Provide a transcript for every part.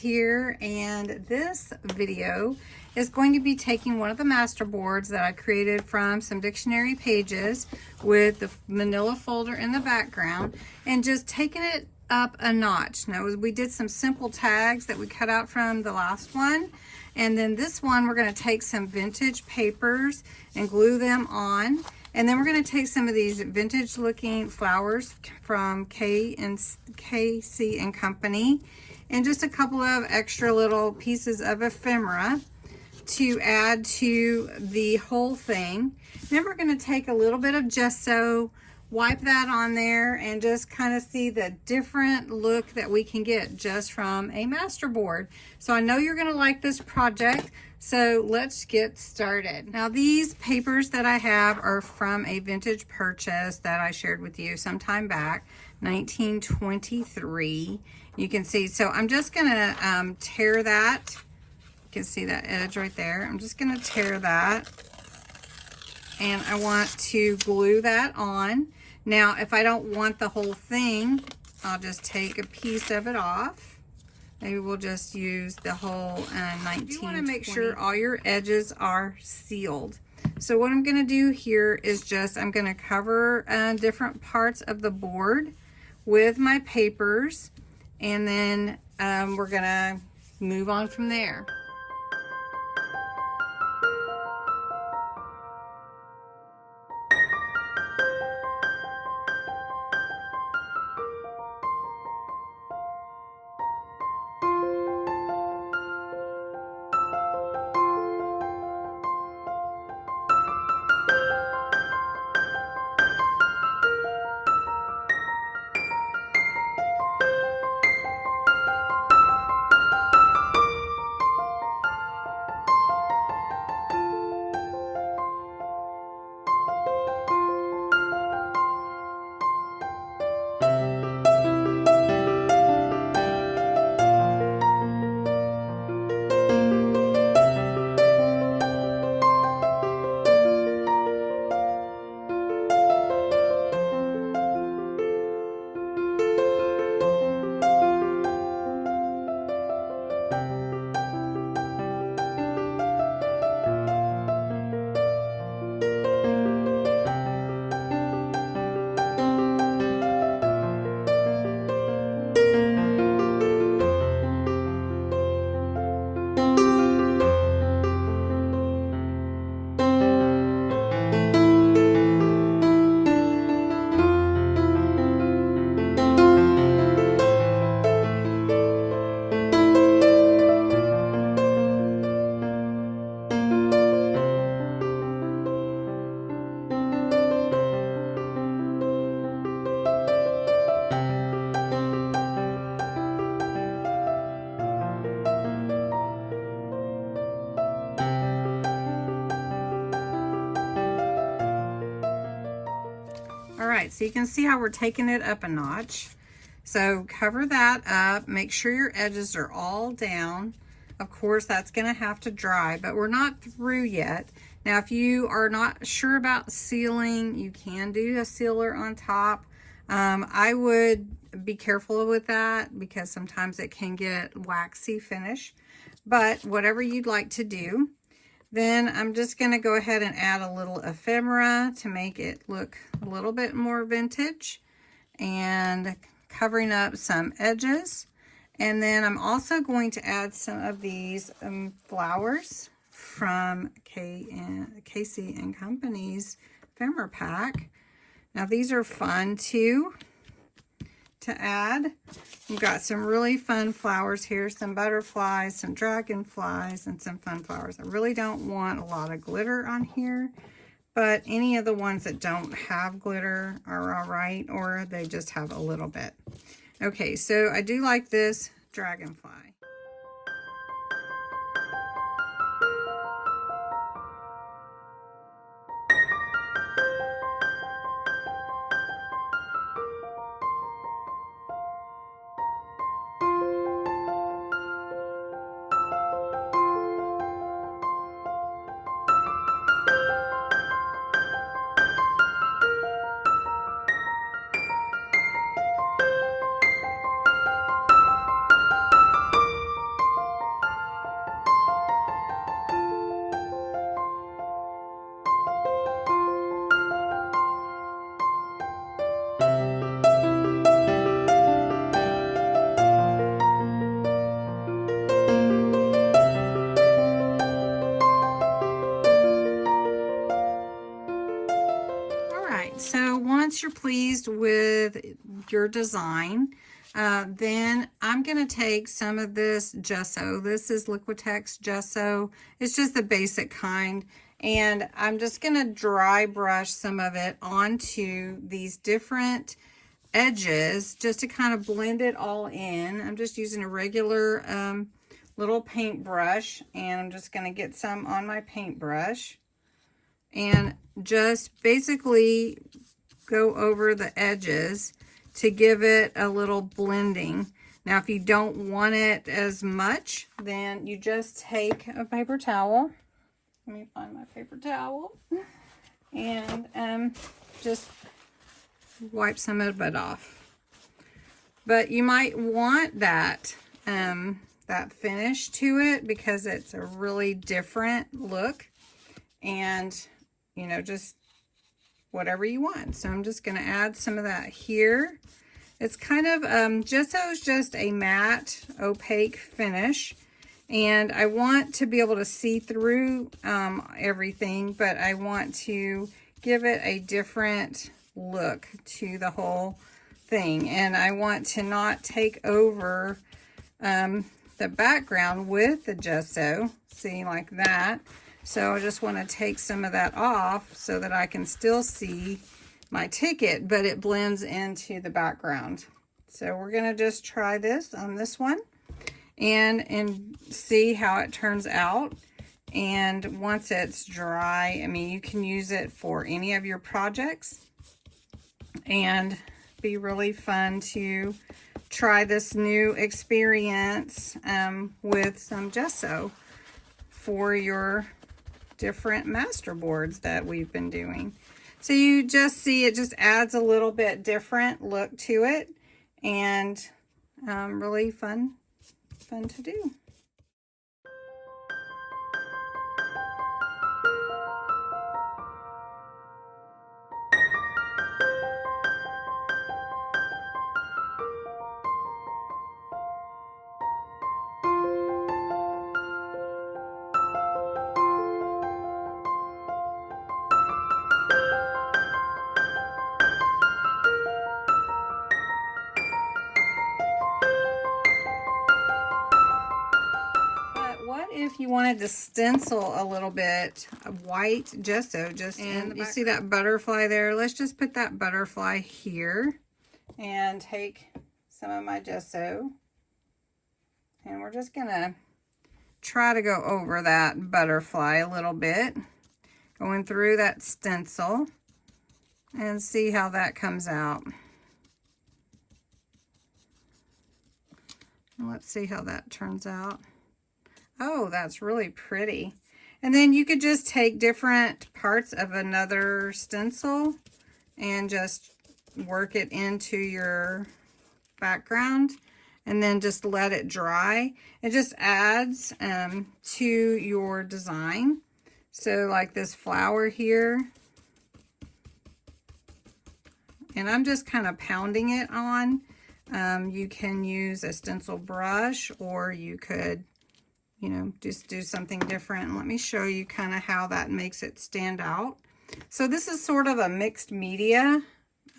here, and this video is going to be taking one of the master boards that I created from some dictionary pages with the manila folder in the background and just taking it up a notch. Now we did some simple tags that we cut out from the last one, and then this one we're going to take some vintage papers and glue them on. And then we're going to take some of these vintage looking flowers from KC and Company and just a couple of extra little pieces of ephemera to add to the whole thing. Then we're going to take a little bit of gesso, wipe that on there, and just kind of see the different look that we can get just from a master board. So I know you're going to like this project. So let's get started. Now these papers that I have are from a vintage purchase that I shared with you some time back, 1923. You can see, so I'm just gonna tear that. You can see that edge right there. I'm just gonna tear that. And I want to glue that on. Now, if I don't want the whole thing, I'll just take a piece of it off. Maybe we'll just use the whole 1920. You want to make sure all your edges are sealed. So what I'm going to do here is just, I'm going to cover different parts of the board with my papers, and then we're going to move on from there. All right, so you can see how we're taking it up a notch. So cover that up, make sure your edges are all down. Of course, that's gonna have to dry, but we're not through yet. Now, if you are not sure about sealing, you can do a sealer on top. I would be careful with that because sometimes it can get waxy finish, but whatever you'd like to do. Then I'm just going to go ahead and add a little ephemera to make it look a little bit more vintage, and covering up some edges. And then I'm also going to add some of these flowers from KC and Company's ephemera pack. Now these are fun too to add. We've got some really fun flowers here, some butterflies, some dragonflies, and some fun flowers. I really don't want a lot of glitter on here, but any of the ones that don't have glitter are all right, or they just have a little bit. Okay, so I do like this dragonfly. right, so once you're pleased with your design, then I'm going to take some of this gesso. This is Liquitex gesso. It's just the basic kind. And I'm just going to dry brush some of it onto these different edges just to kind of blend it all in. I'm just using a regular little paintbrush, and I'm just going to get some on my paintbrush and just basically go over the edges to give it a little blending. Now, if you don't want it as much, then you just take a paper towel. Let me find my paper towel. And just wipe some of it off. But you might want that that finish to it because it's a really different look. And, you know, just whatever you want. So I'm just going to add some of that here. It's kind of, gesso is just a matte, opaque finish. And I want to be able to see through everything, but I want to give it a different look to the whole thing. And I want to not take over the background with the gesso, see, like that. So I just want to take some of that off so that I can still see my ticket, but it blends into the background. So we're going to just try this on this one and see how it turns out. And once it's dry, I mean, you can use it for any of your projects and be really fun to try this new experience with some gesso for your different master boards that we've been doing. So you just see it just adds a little bit different look to it, and really fun to do. If you wanted to stencil a little bit of white gesso just in the, you see that butterfly there? Let's just put that butterfly here and take some of my gesso, and we're just gonna try to go over that butterfly a little bit, going through that stencil, and see how that comes out. Let's see how that turns out. Oh, that's really pretty. And then you could just take different parts of another stencil and just work it into your background and then just let it dry. It just adds to your design. So like this flower here. And I'm just kind of pounding it on. You can use a stencil brush, or you could, you know, just do something different. Let me show you kind of how that makes it stand out. So this is sort of a mixed media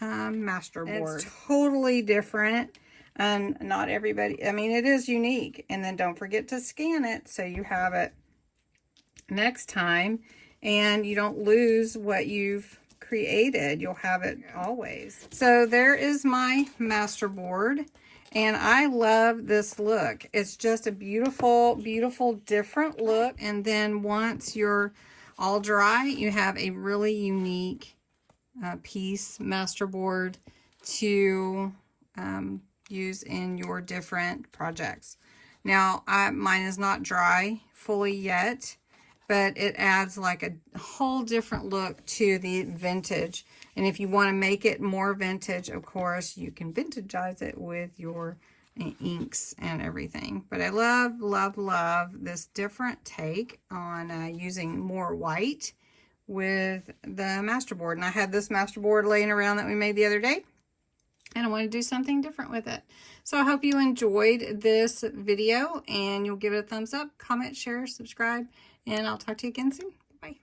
masterboard. It's totally different, and not everybody, I mean, it is unique. And then don't forget to scan it so you have it next time and you don't lose what you've created. You'll have it always. So there is my masterboard. And I love this look. It's just a beautiful, beautiful, different look. And then once you're all dry, you have a really unique piece, masterboard, to use in your different projects. Now, mine is not dry fully yet, but it adds like a whole different look to the vintage. And if you want to make it more vintage, of course, you can vintagize it with your inks and everything. But I love, love, love this different take on using more white with the masterboard. And I had this masterboard laying around that we made the other day, and I want to do something different with it. So I hope you enjoyed this video, and you'll give it a thumbs up, comment, share, subscribe, and I'll talk to you again soon. Bye.